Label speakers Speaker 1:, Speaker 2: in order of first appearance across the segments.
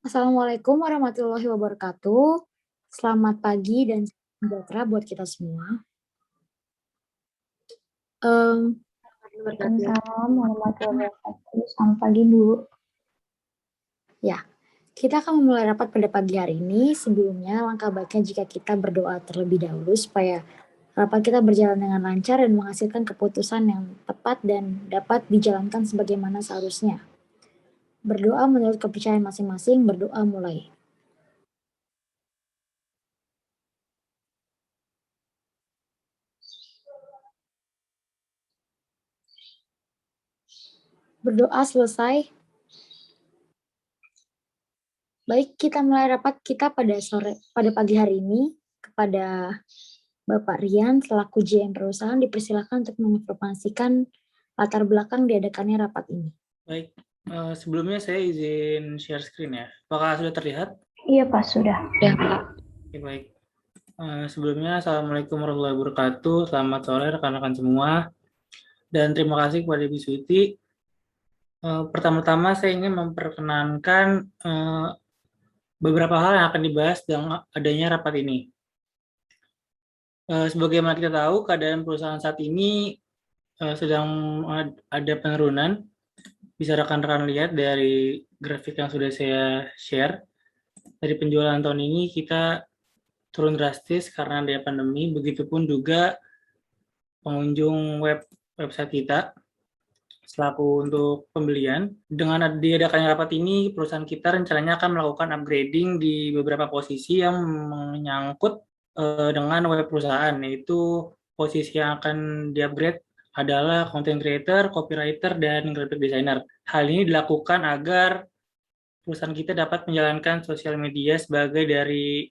Speaker 1: Assalamualaikum warahmatullahi wabarakatuh. Selamat pagi dan sejahtera buat kita semua. Mmm,
Speaker 2: Waalaikumsalam warahmatullahi wabarakatuh. Selamat pagi, Bu.
Speaker 1: ya, kita akan memulai rapat pada pagi hari ini. Sebelumnya, langkah baiknya jika kita berdoa terlebih dahulu supaya rapat kita berjalan dengan lancar dan menghasilkan keputusan yang tepat dan dapat dijalankan sebagaimana seharusnya. Berdoa menurut kepercayaan masing-masing, berdoa mulai. Berdoa selesai. Baik, kita mulai rapat kita pada pagi hari ini. Kepada Bapak Rian selaku GM perusahaan dipersilakan untuk menginformasikan latar belakang diadakannya rapat ini.
Speaker 3: Baik, sebelumnya saya izin share screen ya. Apakah sudah terlihat?
Speaker 2: Iya, Pak, sudah.
Speaker 1: Ya, Pak.
Speaker 3: Oke, baik. Sebelumnya, Assalamualaikum warahmatullahi wabarakatuh. Selamat sore rekan-rekan semua. Dan terima kasih kepada Ibu Switi. Pertama-tama saya ingin memperkenankan beberapa hal yang akan dibahas dengan adanya rapat ini. Sebagaimana kita tahu, keadaan perusahaan saat ini sedang ada penurunan. Bisa rekan-rekan lihat dari grafik yang sudah saya share. Dari penjualan tahun ini kita turun drastis karena ada pandemi, begitupun juga pengunjung website kita selaku untuk pembelian. Dengan diadakannya rapat ini, perusahaan kita rencananya akan melakukan upgrading di beberapa posisi yang menyangkut dengan web perusahaan, yaitu posisi yang akan di-upgrade adalah content creator, copywriter, dan graphic designer. Hal ini dilakukan agar perusahaan kita dapat menjalankan sosial media sebagai dari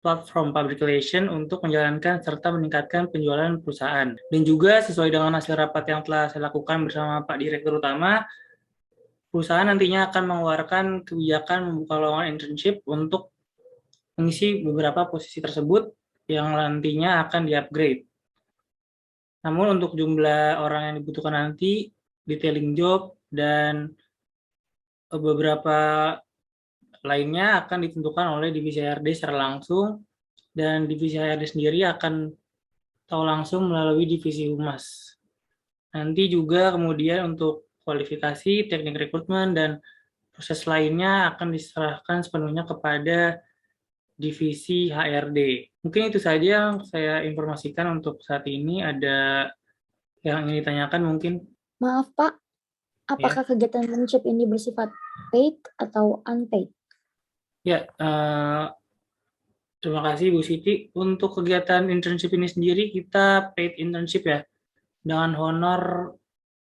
Speaker 3: platform public relation untuk menjalankan serta meningkatkan penjualan perusahaan. Dan juga sesuai dengan hasil rapat yang telah saya lakukan bersama Pak Direktur Utama, perusahaan nantinya akan mengeluarkan kebijakan membuka lowongan internship untuk mengisi beberapa posisi tersebut yang nantinya akan di-upgrade. Namun untuk jumlah orang yang dibutuhkan nanti, detailing job, dan beberapa lainnya akan ditentukan oleh divisi HRD secara langsung, dan divisi HRD sendiri akan tahu langsung melalui divisi humas. Nanti juga kemudian untuk kualifikasi, teknik rekrutmen, dan proses lainnya akan diserahkan sepenuhnya kepada divisi HRD. Mungkin itu saja yang saya informasikan untuk saat ini. Ada yang ingin ditanyakan mungkin?
Speaker 1: Maaf Pak, apakah kegiatan internship ini bersifat paid atau unpaid?
Speaker 3: Ya, terima kasih Bu Siti. Untuk kegiatan internship ini sendiri kita paid internship ya, dengan honor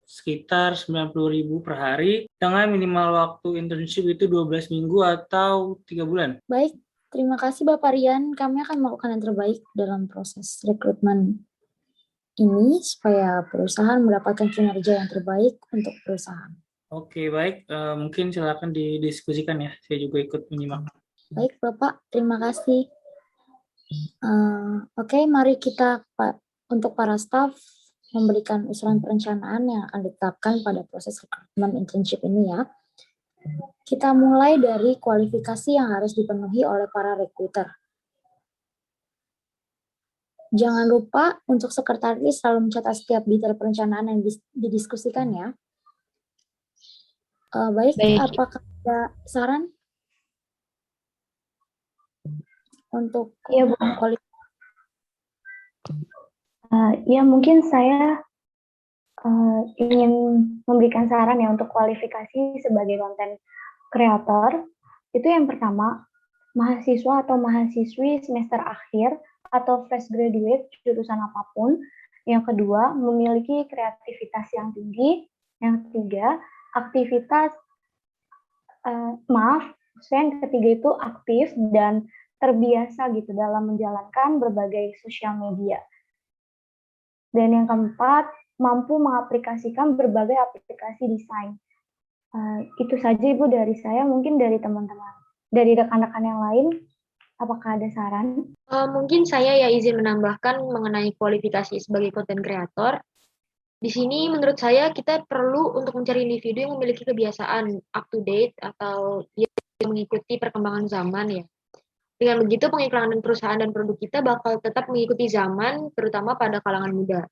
Speaker 3: sekitar 90.000 per hari, dengan minimal waktu internship itu 12 minggu atau 3 bulan.
Speaker 1: Baik, terima kasih Bapak Rian. Kami akan melakukan yang terbaik dalam proses rekrutmen ini supaya perusahaan mendapatkan kinerja yang terbaik untuk perusahaan.
Speaker 3: Oke, baik. Mungkin silakan didiskusikan ya. Saya juga ikut menyimak.
Speaker 1: Baik Bapak, terima kasih. Oke, mari kita untuk para staf memberikan usulan perencanaan yang akan ditetapkan pada proses rekrutmen internship ini ya. Kita mulai dari kualifikasi yang harus dipenuhi oleh para rekruter. Jangan lupa untuk sekretaris selalu mencatat setiap detail perencanaan yang didiskusikan ya. Baik, apakah ada saran untuk kualifikasi?
Speaker 2: Ya, mungkin saya ingin memberikan saran ya untuk kualifikasi sebagai konten kreator. Itu yang pertama, mahasiswa atau mahasiswi semester akhir atau fresh graduate jurusan apapun. Yang kedua, memiliki kreativitas yang tinggi. Yang ketiga, aktivitas yang ketiga itu aktif dan terbiasa gitu dalam menjalankan berbagai sosial media. Dan yang keempat, mampu mengaplikasikan berbagai aplikasi desain. Itu saja Ibu dari saya, mungkin dari teman-teman, dari rekan-rekan yang lain, apakah ada saran?
Speaker 4: Mungkin saya ya izin menambahkan mengenai kualifikasi sebagai content creator. Di sini menurut saya kita perlu untuk mencari individu yang memiliki kebiasaan up to date atau mengikuti perkembangan zaman ya. Dengan begitu, pengiklanan perusahaan dan produk kita bakal tetap mengikuti zaman, terutama pada kalangan muda.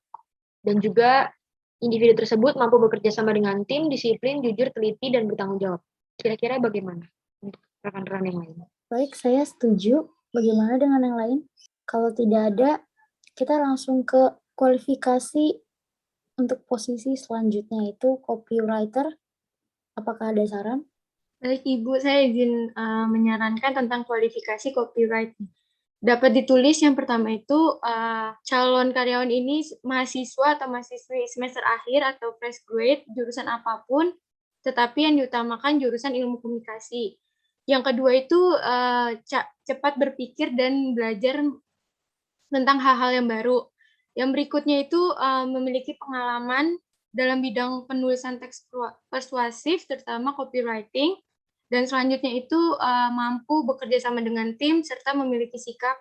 Speaker 4: Dan juga individu tersebut mampu bekerja sama dengan tim, disiplin, jujur, teliti, dan bertanggung jawab. Kira-kira bagaimana untuk rekan-rekan yang lain?
Speaker 1: Baik, saya setuju. Bagaimana dengan yang lain? Kalau tidak ada, kita langsung ke kualifikasi untuk posisi selanjutnya, itu copywriter. Apakah ada saran?
Speaker 5: Baik, Ibu, saya izin menyarankan tentang kualifikasi copywriting. Dapat ditulis yang pertama itu calon karyawan ini mahasiswa atau mahasiswi semester akhir atau fresh grade, jurusan apapun, tetapi yang diutamakan jurusan ilmu komunikasi. Yang kedua itu cepat berpikir dan belajar tentang hal-hal yang baru. Yang berikutnya itu memiliki pengalaman dalam bidang penulisan teks persuasif, terutama copywriting. Dan selanjutnya itu mampu bekerja sama dengan tim, serta memiliki sikap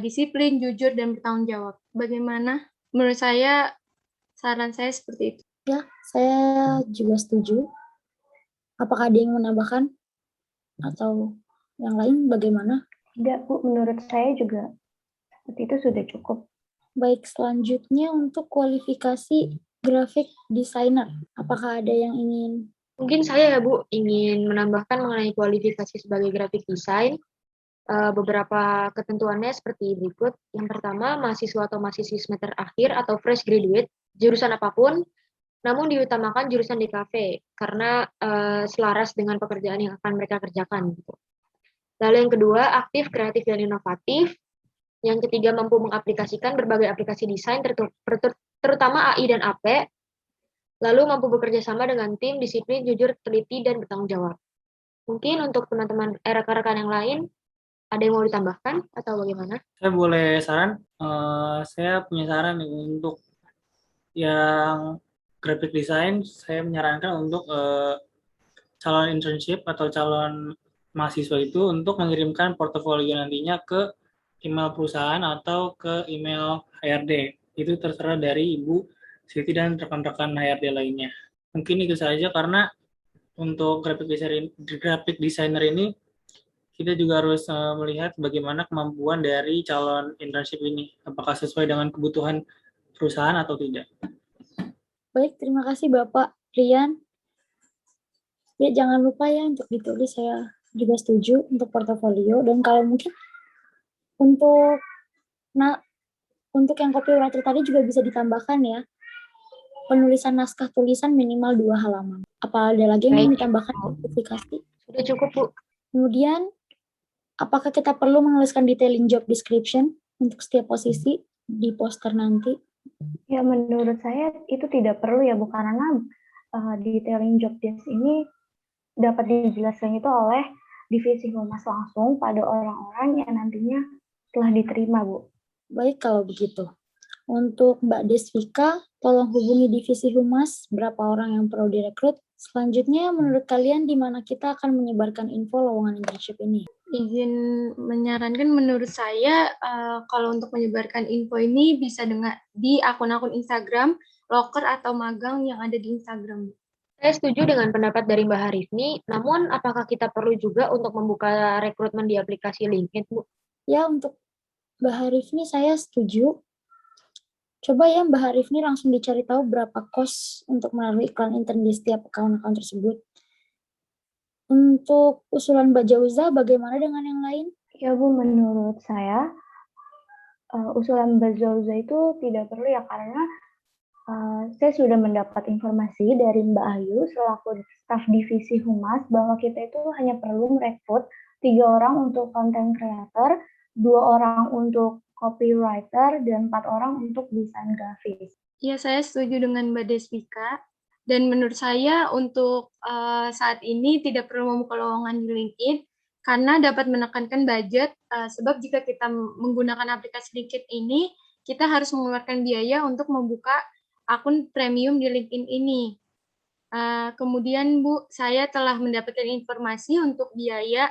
Speaker 5: disiplin, jujur, dan bertanggung jawab. Bagaimana? Menurut saya, saran saya seperti itu.
Speaker 1: Ya, saya juga setuju. Apakah ada yang menambahkan? Atau yang lain bagaimana?
Speaker 2: Tidak, Bu. Menurut saya juga seperti itu sudah cukup.
Speaker 1: Baik, selanjutnya untuk kualifikasi graphic designer. Apakah ada yang ingin?
Speaker 4: Mungkin saya ya Bu, ingin menambahkan mengenai kualifikasi sebagai graphic design. Beberapa ketentuannya seperti berikut. Yang pertama, mahasiswa atau mahasiswi semester akhir atau fresh graduate, jurusan apapun, namun diutamakan jurusan DKV, karena selaras dengan pekerjaan yang akan mereka kerjakan. Gitu. Lalu yang kedua, aktif, kreatif, dan inovatif. Yang ketiga, mampu mengaplikasikan berbagai aplikasi desain, terutama AI dan AP. Lalu mampu bekerja sama dengan tim, disiplin, jujur, teliti, dan bertanggung jawab. Mungkin untuk teman-teman rekan-rekan yang lain, ada yang mau ditambahkan atau bagaimana?
Speaker 3: Saya boleh saran? Saya punya saran nih untuk yang graphic design. Saya menyarankan untuk calon internship atau calon mahasiswa itu untuk mengirimkan portofolio nantinya ke email perusahaan atau ke email HRD. Itu terserah dari Ibu Siti dan rekan-rekan HRD lainnya. Mungkin itu saja, karena untuk graphic designer ini kita juga harus melihat bagaimana kemampuan dari calon internship ini, apakah sesuai dengan kebutuhan perusahaan atau tidak.
Speaker 1: Baik, terima kasih Bapak Rian. Ya, jangan lupa ya untuk ditulis, saya juga setuju untuk portofolio. Dan kalau mungkin untuk yang copywriter tadi juga bisa ditambahkan ya, penulisan naskah tulisan minimal 2 halaman. Apa ada lagi yang ingin ditambahkan kualifikasi?
Speaker 4: Sudah cukup, Bu.
Speaker 1: Kemudian, apakah kita perlu menuliskan detailing job description untuk setiap posisi di poster nanti?
Speaker 2: Ya, menurut saya itu tidak perlu ya, Bu, karena detailing job desk ini dapat dijelaskan itu oleh divisi humas langsung pada orang-orang yang nantinya telah diterima, Bu.
Speaker 1: Baik, kalau begitu. Untuk Mbak Desvika, tolong hubungi divisi humas, berapa orang yang perlu direkrut. Selanjutnya, menurut kalian di mana kita akan menyebarkan info lowongan internship ini?
Speaker 5: Izin menyarankan, menurut saya kalau untuk menyebarkan info ini bisa di akun-akun Instagram, loker atau magang yang ada di Instagram.
Speaker 4: Saya setuju dengan pendapat dari Mbak Harifni, namun apakah kita perlu juga untuk membuka rekrutmen di aplikasi LinkedIn, Bu?
Speaker 1: Ya, untuk Mbak Harifni saya setuju. Coba ya Mbak Harifni langsung dicari tahu berapa kos untuk melalui iklan intern di setiap akun-akun tersebut. Untuk usulan Mbak Jauza, bagaimana dengan yang lain?
Speaker 2: Ya Bu, menurut saya usulan Mbak Jauza itu tidak perlu ya, karena saya sudah mendapat informasi dari Mbak Ayu selaku staf divisi humas bahwa kita itu hanya perlu merekrut 3 orang untuk content creator, 2 orang untuk copywriter, dan 4 orang untuk desain grafis.
Speaker 5: Ya, saya setuju dengan Mbak Desvika. Dan menurut saya untuk saat ini tidak perlu membuka lowongan di LinkedIn karena dapat menekankan budget. Sebab jika kita menggunakan aplikasi LinkedIn ini, kita harus mengeluarkan biaya untuk membuka akun premium di LinkedIn ini. Kemudian Bu, saya telah mendapatkan informasi untuk biaya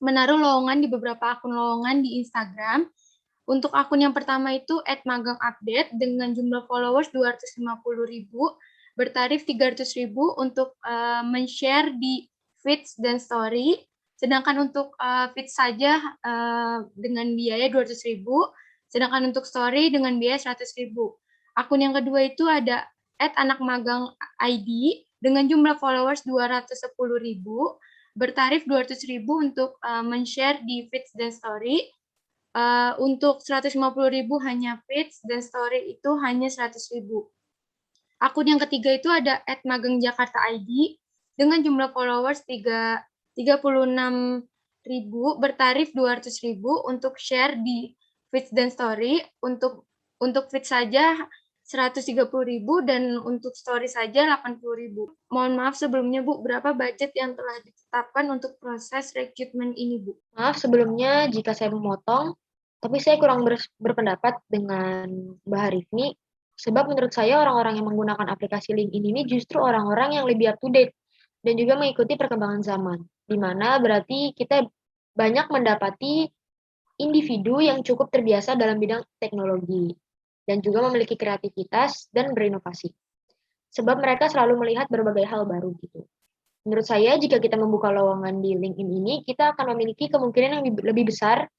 Speaker 5: menaruh lowongan di beberapa akun lowongan di Instagram. Untuk akun yang pertama itu @magangupdate dengan jumlah followers 250.000, bertarif 300.000 untuk men-share di feeds dan story. Sedangkan untuk feed saja dengan biaya 200.000, sedangkan untuk story dengan biaya 100.000. Akun yang kedua itu ada @anakmagang_id dengan jumlah followers 210.000, bertarif 200.000 untuk men-share di feeds dan story. Untuk 150.000 hanya feeds dan story itu hanya 100.000. Akun yang ketiga itu ada @magangjakarta_id dengan jumlah followers 36.000, bertarif 200.000 untuk share di feeds dan story. Untuk feed saja 130.000 dan untuk story saja 80.000. Mohon maaf sebelumnya Bu, berapa budget yang telah ditetapkan untuk proses rekrutmen ini Bu?
Speaker 4: Maaf sebelumnya jika saya memotong, tapi saya kurang berpendapat dengan Mbak Harifni, sebab menurut saya orang-orang yang menggunakan aplikasi LinkedIn ini justru orang-orang yang lebih up to date dan juga mengikuti perkembangan zaman, di mana berarti kita banyak mendapati individu yang cukup terbiasa dalam bidang teknologi dan juga memiliki kreativitas dan berinovasi. Sebab mereka selalu melihat berbagai hal baru gitu. Menurut saya, jika kita membuka lowongan di LinkedIn ini, kita akan memiliki kemungkinan yang lebih besar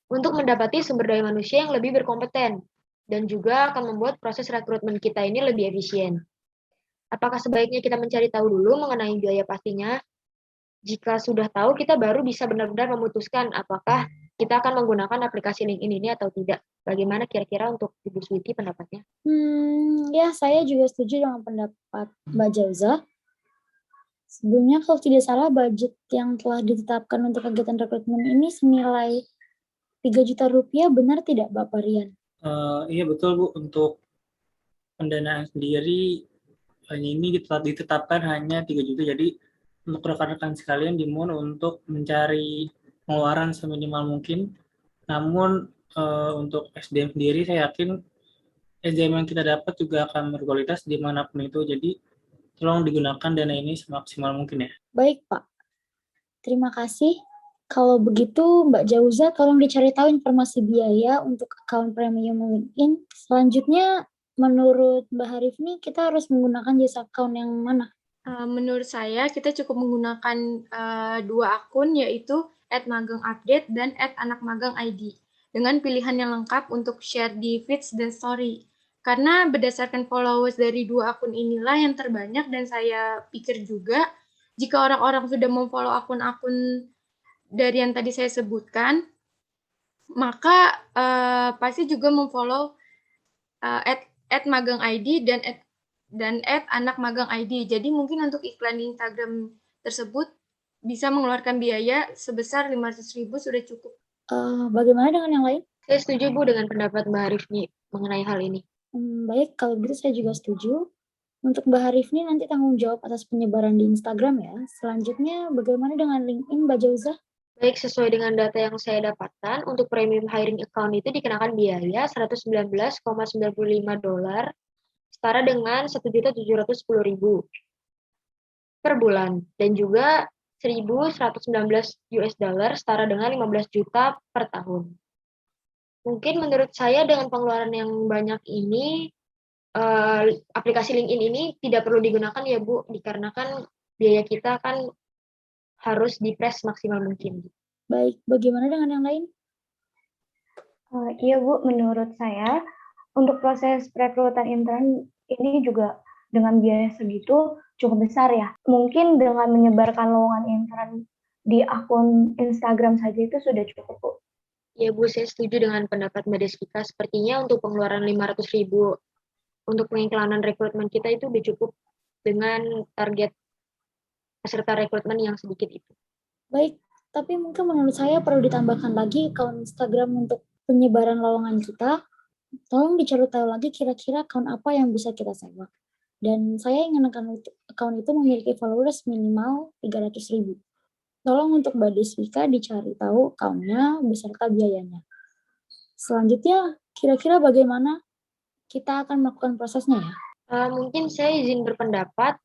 Speaker 4: untuk mendapati sumber daya manusia yang lebih berkompeten dan juga akan membuat proses rekrutmen kita ini lebih efisien. Apakah sebaiknya kita mencari tahu dulu mengenai biaya pastinya? Jika sudah tahu, kita baru bisa benar-benar memutuskan apakah kita akan menggunakan aplikasi LinkedIn ini atau tidak. Bagaimana kira-kira untuk Ibu Switi pendapatnya?
Speaker 1: Ya, saya juga setuju dengan pendapat Mbak Jauza. Sebelumnya, kalau tidak salah, budget yang telah ditetapkan untuk kegiatan rekrutmen ini senilai 3 juta rupiah, benar tidak, Bapak Rian?
Speaker 3: Iya betul Bu, untuk pendanaan sendiri ini ditetapkan hanya 3 juta, jadi untuk rekan-rekan sekalian dimohon untuk mencari pengeluaran seminimal mungkin. Namun untuk SDM sendiri saya yakin SDM yang kita dapat juga akan berkualitas dimanapun itu, jadi tolong digunakan dana ini semaksimal mungkin ya.
Speaker 1: Baik, Pak. Terima kasih. Kalau begitu, Mbak Jauza, tolong dicari tahu informasi biaya untuk akun premium LinkedIn. Selanjutnya, menurut Mbak Harifni, kita harus menggunakan jasa akun yang mana?
Speaker 5: Menurut saya, kita cukup menggunakan 2 akun, yaitu @magangupdate dan @anakmagang_id, dengan pilihan yang lengkap untuk share di feeds dan story. Karena berdasarkan followers dari 2 akun inilah yang terbanyak, dan saya pikir juga jika orang-orang sudah memfollow akun-akun dari yang tadi saya sebutkan, maka pasti juga memfollow @magangid dan @anakmagang_id. Jadi mungkin untuk iklan di Instagram tersebut bisa mengeluarkan biaya sebesar 500.000 sudah cukup.
Speaker 1: Bagaimana dengan yang lain?
Speaker 4: Saya setuju Bu dengan pendapat Mbak Harifni mengenai hal ini.
Speaker 1: Baik, kalau gitu saya juga setuju. Untuk Mbak Harifni nanti tanggung jawab atas penyebaran di Instagram ya. Selanjutnya, bagaimana dengan LinkedIn, Mbak Jauza?
Speaker 4: Baik, sesuai dengan data yang saya dapatkan, untuk premium hiring account itu dikenakan biaya $119,95 setara dengan 1.710.000 per bulan, dan juga $1.119 setara dengan 15 juta per tahun. Mungkin menurut saya dengan pengeluaran yang banyak ini, aplikasi LinkedIn ini tidak perlu digunakan ya Bu, dikarenakan biaya kita kan harus dipres maksimal mungkin.
Speaker 1: Baik, bagaimana dengan yang lain?
Speaker 2: Iya Bu, menurut saya untuk proses perekrutan intern ini juga dengan biaya segitu cukup besar ya. Mungkin dengan menyebarkan lowongan intern di akun Instagram saja itu sudah cukup Bu.
Speaker 4: Ya Bu, saya setuju dengan pendapat Mbak Desvika. Sepertinya untuk pengeluaran 500.000 untuk pengiklanan rekrutmen kita itu udah cukup dengan target peserta rekrutmen yang sedikit itu.
Speaker 1: Baik, tapi mungkin menurut saya perlu ditambahkan lagi akun Instagram untuk penyebaran lowongan kita. Tolong dicari tahu lagi kira-kira akun apa yang bisa kita sewa. Dan saya ingin akun itu memiliki followers minimal 300.000. Tolong untuk Mbak Desvika dicari tahu akunnya beserta biayanya. Selanjutnya, kira-kira bagaimana kita akan melakukan prosesnya ya?
Speaker 4: Mungkin saya izin berpendapat,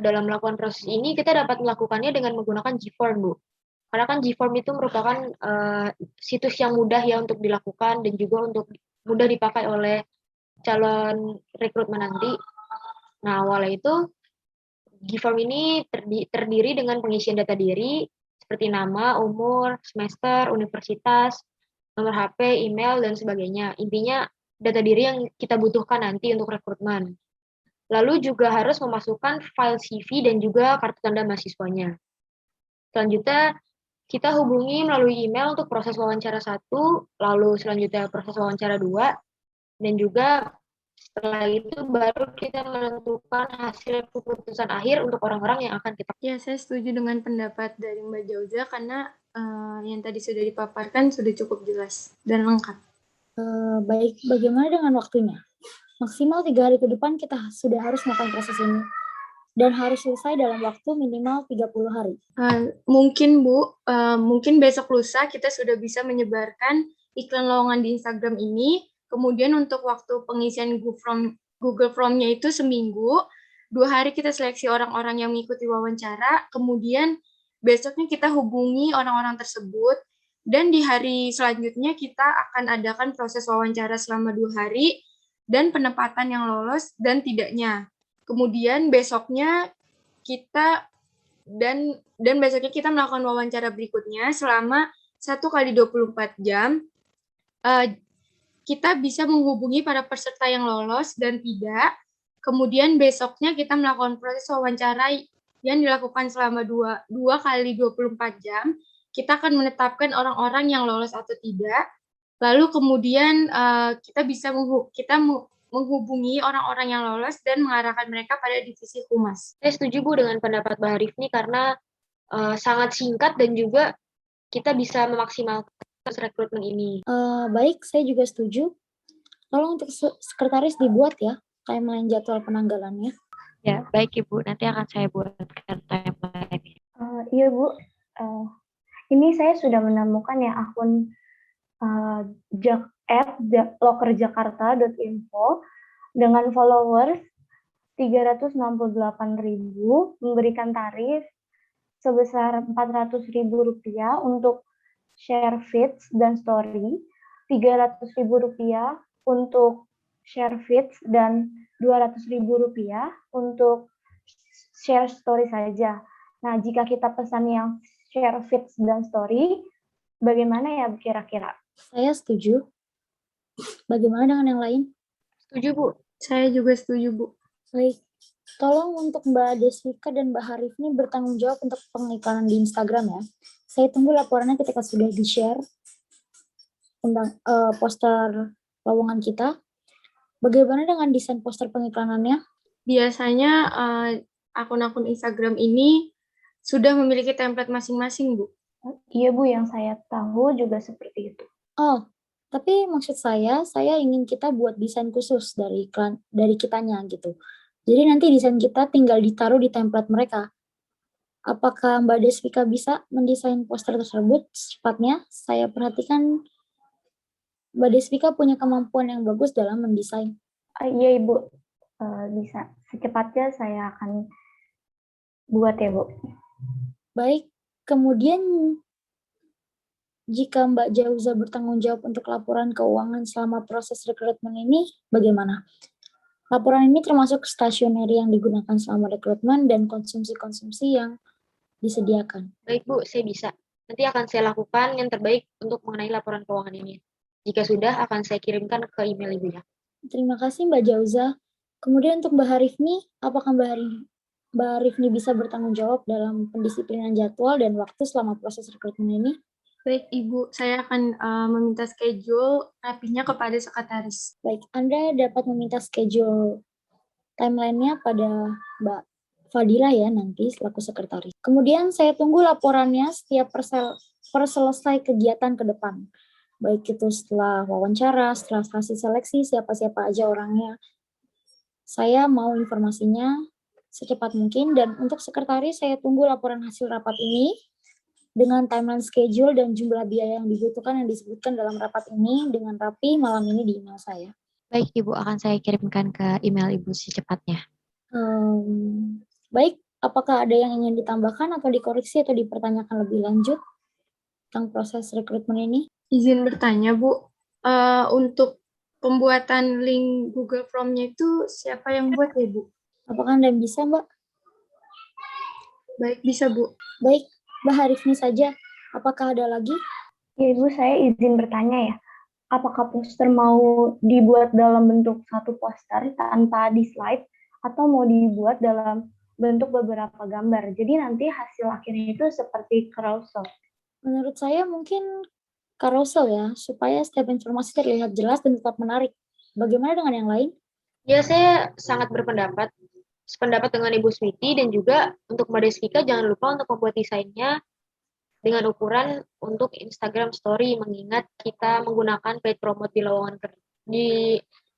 Speaker 4: dalam melakukan proses ini kita dapat melakukannya dengan menggunakan Gform, Bu. Karena kan Gform itu merupakan situs yang mudah ya untuk dilakukan dan juga untuk mudah dipakai oleh calon rekrutmen nanti. Nah, awalnya itu Gform ini terdiri dengan pengisian data diri seperti nama, umur, semester, universitas, nomor HP, email, dan sebagainya. Intinya data diri yang kita butuhkan nanti untuk rekrutmen. Lalu juga harus memasukkan file CV dan juga kartu tanda mahasiswanya. Selanjutnya, kita hubungi melalui email untuk proses wawancara 1, lalu selanjutnya proses wawancara 2, dan juga setelah itu baru kita menentukan hasil keputusan akhir untuk orang-orang yang akan kita.
Speaker 5: Ya, saya setuju dengan pendapat dari Mbak Jauza karena yang tadi sudah dipaparkan sudah cukup jelas dan lengkap.
Speaker 1: Baik, bagaimana dengan waktunya? Maksimal 3 hari ke depan kita sudah harus melakukan proses ini. Dan harus selesai dalam waktu minimal 30 hari.
Speaker 5: Mungkin Bu, mungkin besok lusa kita sudah bisa menyebarkan iklan lowongan di Instagram ini. Kemudian untuk waktu pengisian Google Form-nya itu seminggu, 2 hari kita seleksi orang-orang yang mengikuti wawancara, kemudian besoknya kita hubungi orang-orang tersebut, dan di hari selanjutnya kita akan adakan proses wawancara selama 2 hari, dan penempatan yang lolos dan tidaknya. Kemudian besoknya kita besoknya kita melakukan wawancara berikutnya selama 1 kali 24 jam. Kita bisa menghubungi para peserta yang lolos dan tidak. Kemudian besoknya kita melakukan proses wawancara yang dilakukan selama 2 kali 24 jam. Kita akan menetapkan orang-orang yang lolos atau tidak. Lalu kemudian kita bisa menghubungi orang-orang yang lolos dan mengarahkan mereka pada divisi humas.
Speaker 4: Saya setuju Bu dengan pendapat Mbak Harifni karena sangat singkat dan juga kita bisa memaksimalkan rekrutmen ini.
Speaker 1: Baik, saya juga setuju. Tolong untuk sekretaris dibuat ya timeline jadwal penanggalannya.
Speaker 4: Ya, baik Ibu. Nanti akan saya buatkan timeline.
Speaker 2: Iya Bu, ini saya sudah menemukan ya akun lokerjakarta.info dengan followers 368.000, memberikan tarif sebesar Rp400.000 untuk share feeds dan story, Rp300.000 untuk share feeds dan Rp200.000 untuk share story saja. Nah, jika kita pesan yang share feeds dan story, bagaimana ya kira-kira?
Speaker 1: Saya setuju. Bagaimana dengan yang lain?
Speaker 4: Setuju Bu.
Speaker 5: Saya juga setuju Bu.
Speaker 1: Baik. Tolong untuk Mbak Deswika dan Mbak Harifni bertanggung jawab untuk pengiklanan di Instagram ya. Saya tunggu laporannya ketika sudah di-share tentang poster lowongan kita. Bagaimana dengan desain poster pengiklanannya?
Speaker 5: Biasanya akun-akun Instagram ini sudah memiliki template masing-masing, Bu.
Speaker 2: Iya Bu, yang saya tahu juga seperti itu.
Speaker 1: Oh, tapi maksud saya ingin kita buat desain khusus dari iklan, dari kitanya gitu. Jadi nanti desain kita tinggal ditaruh di template mereka. Apakah Mbak Deswika bisa mendesain poster tersebut secepatnya? Saya perhatikan Mbak Deswika punya kemampuan yang bagus dalam mendesain.
Speaker 2: Iya Ibu, bisa. Secepatnya saya akan buat ya Bu.
Speaker 1: Baik, kemudian jika Mbak Jauza bertanggung jawab untuk laporan keuangan selama proses rekrutmen ini, bagaimana? Laporan ini termasuk stationery yang digunakan selama rekrutmen dan konsumsi-konsumsi yang disediakan.
Speaker 4: Baik Bu, saya bisa. Nanti akan saya lakukan yang terbaik untuk mengenai laporan keuangan ini. Jika sudah, akan saya kirimkan ke email Ibu ya.
Speaker 1: Terima kasih Mbak Jauza. Kemudian untuk Mbak Harifni, apakah Mbak Harifni bisa bertanggung jawab dalam pendisiplinan jadwal dan waktu selama proses rekrutmen ini?
Speaker 5: Baik Ibu, saya akan meminta schedule rapinya kepada sekretaris.
Speaker 1: Baik, Anda dapat meminta schedule timeline-nya pada Mbak Fadila ya nanti selaku sekretaris. Kemudian saya tunggu laporannya setiap selesai kegiatan ke depan. Baik itu setelah wawancara, setelah hasil seleksi, siapa-siapa aja orangnya. Saya mau informasinya secepat mungkin, dan untuk sekretaris saya tunggu laporan hasil rapat ini dengan timeline schedule dan jumlah biaya yang dibutuhkan yang disebutkan dalam rapat ini dengan rapi malam ini di email saya.
Speaker 4: Baik Ibu, akan saya kirimkan ke email Ibu secepatnya.
Speaker 1: Baik, apakah ada yang ingin ditambahkan atau dikoreksi atau dipertanyakan lebih lanjut tentang proses rekrutmen ini?
Speaker 5: Izin bertanya Bu, untuk pembuatan link Google Form-nya itu siapa yang buat ya Bu?
Speaker 1: Apakah Anda bisa Mbak?
Speaker 5: Baik, bisa Bu.
Speaker 1: Baik, Mbak Harifni saja. Apakah ada lagi?
Speaker 2: Ya, Ibu, saya izin bertanya ya. Apakah poster mau dibuat dalam bentuk satu poster tanpa di slide atau mau dibuat dalam bentuk beberapa gambar? Jadi nanti hasil akhirnya itu seperti carousel.
Speaker 1: Menurut saya mungkin carousel ya, supaya setiap informasi terlihat jelas dan tetap menarik. Bagaimana dengan yang lain?
Speaker 4: Ya, saya sangat sependapat dengan Ibu Switi, dan juga untuk Mbak Desvika jangan lupa untuk membuat desainnya dengan ukuran untuk Instagram Story, mengingat kita menggunakan paid promote di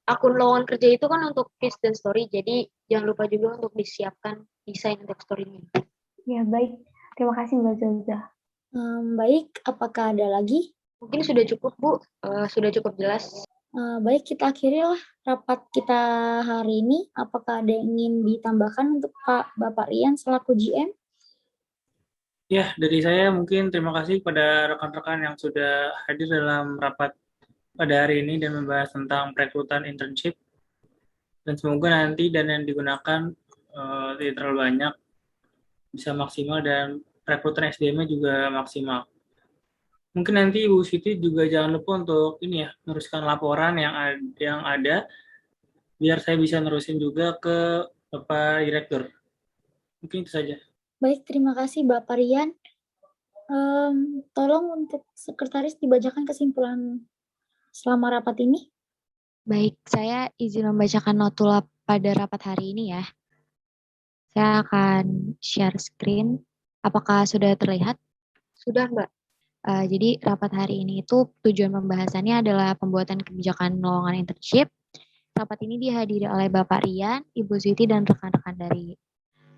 Speaker 4: akun lowongan kerja itu kan untuk feeds dan story, jadi jangan lupa juga untuk disiapkan desain untuk story-nya.
Speaker 2: Ya, baik. Terima kasih Mbak Zoza.
Speaker 1: Baik, apakah ada lagi?
Speaker 4: Mungkin sudah cukup, Bu. Sudah cukup jelas.
Speaker 1: Baik, kita akhirilah rapat kita hari ini. Apakah ada yang ingin ditambahkan untuk Bapak Rian selaku GM?
Speaker 3: Ya, dari saya mungkin terima kasih kepada rekan-rekan yang sudah hadir dalam rapat pada hari ini dan membahas tentang perekrutan internship. Dan semoga nanti dana yang digunakan tidak terlalu banyak, bisa maksimal, dan perekrutan SDM-nya juga maksimal. Mungkin nanti Ibu Siti juga jangan lupa untuk ini ya, meneruskan laporan yang ada, biar saya bisa nerusin juga ke Bapak Direktur. Mungkin itu saja.
Speaker 1: Baik, terima kasih Bapak Rian. Tolong untuk sekretaris dibacakan kesimpulan selama rapat ini.
Speaker 6: Baik, saya izin membacakan notula pada rapat hari ini ya. Saya akan share screen. Apakah sudah terlihat?
Speaker 4: Sudah, Mbak.
Speaker 6: Jadi rapat hari ini itu tujuan pembahasannya adalah pembuatan kebijakan lowongan internship. Rapat ini dihadiri oleh Bapak Rian, Ibu Siti, dan rekan-rekan dari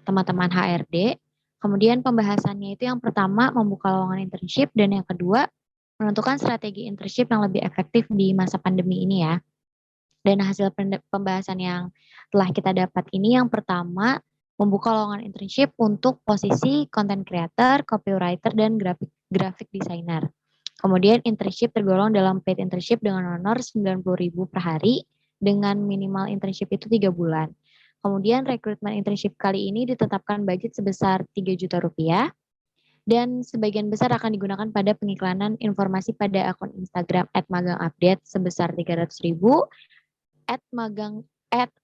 Speaker 6: teman-teman HRD. Kemudian pembahasannya itu yang pertama membuka lowongan internship, dan yang kedua menentukan strategi internship yang lebih efektif di masa pandemi ini ya. Dan hasil pembahasan yang telah kita dapat ini yang pertama membuka lowongan internship untuk posisi content creator, copywriter, dan graphic designer. Kemudian internship tergolong dalam paid internship dengan honor 90.000 per hari dengan minimal internship itu 3 bulan. Kemudian rekrutmen internship kali ini ditetapkan budget sebesar 3 juta rupiah dan sebagian besar akan digunakan pada pengiklanan informasi pada akun Instagram @magangupdate sebesar 300.000,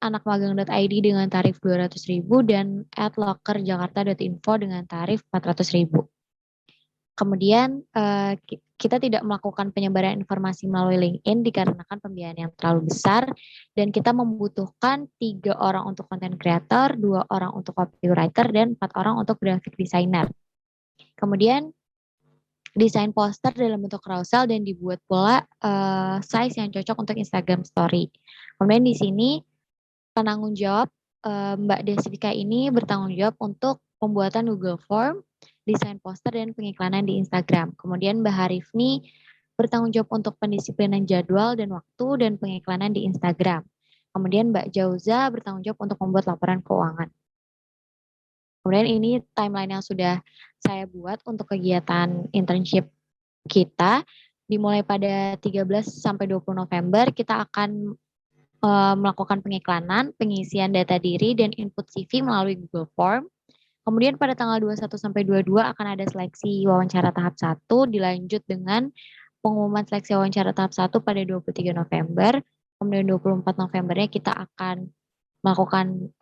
Speaker 6: @anakmagang.id dengan tarif 200.000 dan @lokerjakarta.info dengan tarif 400.000. Kemudian kita tidak melakukan penyebaran informasi melalui LinkedIn dikarenakan pembiayaan yang terlalu besar dan kita membutuhkan 3 orang untuk content creator, 2 orang untuk copywriter, dan 4 orang untuk graphic designer. Kemudian desain poster dalam bentuk carousel dan dibuat pula size yang cocok untuk Instagram Story. Kemudian di sini penanggung jawab Mbak Desvika ini bertanggung jawab untuk pembuatan Google Form, desain poster, dan pengiklanan di Instagram. Kemudian Mbak Harifni bertanggung jawab untuk pendisiplinan jadwal dan waktu dan pengiklanan di Instagram. Kemudian Mbak Jauza bertanggung jawab untuk membuat laporan keuangan. Kemudian ini timeline yang sudah saya buat untuk kegiatan internship kita. Dimulai pada 13 sampai 20 November, kita akan melakukan pengiklanan, pengisian data diri, dan input CV melalui Google Form. Kemudian pada tanggal 21 sampai 22 akan ada seleksi wawancara tahap 1, dilanjut dengan pengumuman seleksi wawancara tahap 1 pada 23 November. Kemudian 24 Novembernya kita akan melakukan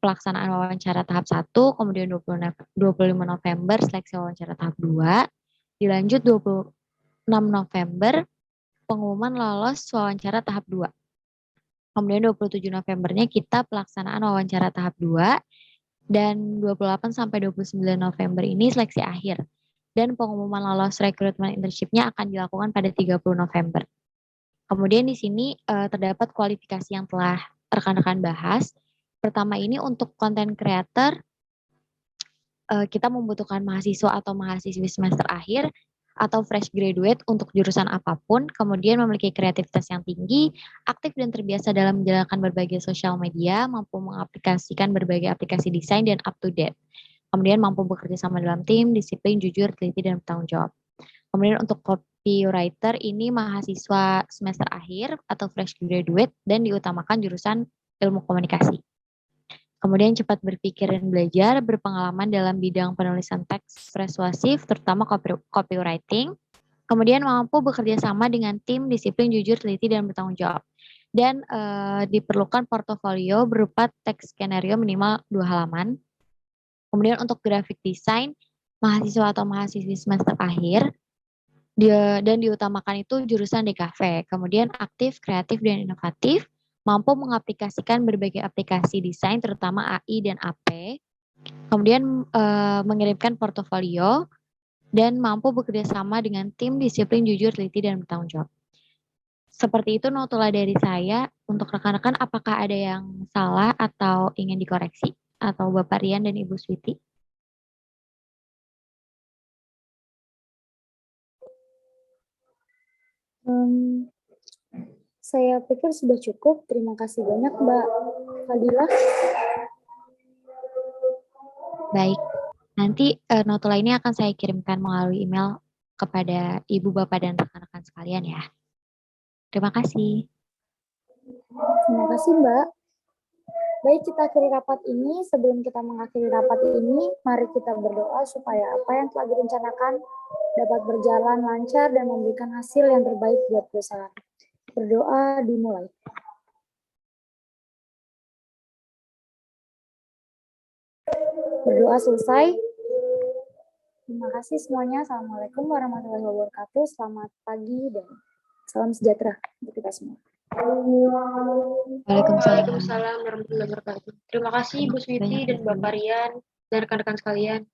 Speaker 6: pelaksanaan wawancara tahap 1, kemudian 25 November seleksi wawancara tahap 2, dilanjut 26 November pengumuman lolos wawancara tahap 2. Kemudian 27 Novembernya kita pelaksanaan wawancara tahap 2 dan 28 sampai 29 November ini seleksi akhir. Dan pengumuman lolos rekrutmen internship-nya akan dilakukan pada 30 November. Kemudian di sini terdapat kualifikasi yang telah rekan-rekan bahas. Pertama ini untuk content creator, kita membutuhkan mahasiswa atau mahasiswi semester akhir atau fresh graduate untuk jurusan apapun, kemudian memiliki kreativitas yang tinggi, aktif dan terbiasa dalam menjalankan berbagai sosial media, mampu mengaplikasikan berbagai aplikasi desain dan up to date. Kemudian mampu bekerja sama dalam tim, disiplin, jujur, teliti, dan bertanggung jawab. Kemudian untuk copywriter ini mahasiswa semester akhir atau fresh graduate dan diutamakan jurusan ilmu komunikasi. Kemudian cepat berpikir dan belajar, berpengalaman dalam bidang penulisan teks persuasif, terutama copywriting. Kemudian mampu bekerja sama dengan tim, disiplin, jujur, teliti, dan bertanggung jawab. Dan diperlukan portofolio berupa teks skenario minimal 2 halaman. Kemudian untuk graphic design, mahasiswa atau mahasiswi semester akhir, dan diutamakan itu jurusan DKV. Kemudian aktif, kreatif, dan inovatif, mampu mengaplikasikan berbagai aplikasi desain, terutama AI dan AP. Kemudian mengirimkan portofolio, dan mampu bekerja sama dengan tim, disiplin, jujur, teliti, dan bertanggung jawab. Seperti itu notula dari saya. Untuk rekan-rekan, apakah ada yang salah atau ingin dikoreksi? Atau Bapak Rian dan Ibu Switi?
Speaker 1: Saya pikir sudah cukup. Terima kasih banyak Mbak Fadilah.
Speaker 6: Baik, nanti notula ini akan saya kirimkan melalui email kepada Ibu, Bapak, dan rekan-rekan sekalian ya. Terima kasih.
Speaker 1: Terima kasih Mbak. Baik, kita akhiri rapat ini. Sebelum kita mengakhiri rapat ini, mari kita berdoa supaya apa yang telah direncanakan dapat berjalan lancar dan memberikan hasil yang terbaik buat perusahaan. Berdoa dimulai. Berdoa selesai. Terima kasih semuanya. Assalamualaikum warahmatullahi wabarakatuh. Selamat pagi dan salam sejahtera untuk kita semua.
Speaker 4: Waalaikumsalam warahmatullahi wabarakatuh. Terima kasih Bu Switi dan Bapak Rian dan rekan-rekan sekalian.